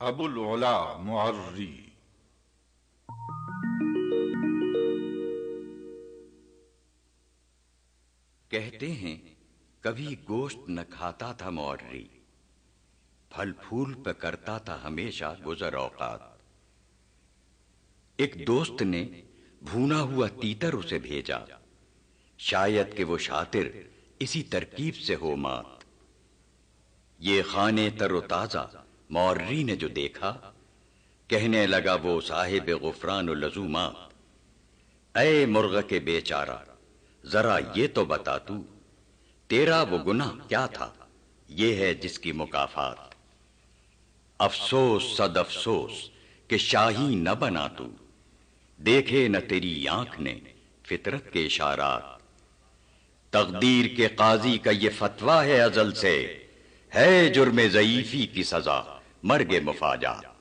ابو العلا معری۔ کہتے ہیں کبھی گوشت نہ کھاتا تھا معری، پھل پھول پہ کرتا تھا ہمیشہ گزر اوقات۔ ایک دوست نے بھونا ہوا تیتر اسے بھیجا، شاید کہ وہ شاطر اسی ترکیب سے ہو مات۔ یہ خانے تر و تازہ معری نے جو دیکھا، کہنے لگا وہ صاحب غفران و لزومات، اے مرغ کے بیچارہ ذرا یہ تو بتا تو، تیرا وہ گناہ کیا تھا، یہ ہے جس کی مکافات۔ افسوس صد افسوس کہ شاہی نہ بنا تو، دیکھے نہ تیری آنکھ نے فطرت کے اشارات۔ تقدیر کے قاضی کا یہ فتویٰ ہے ازل سے، ہے جرم ضعیفی کی سزا مرگ مفاجات۔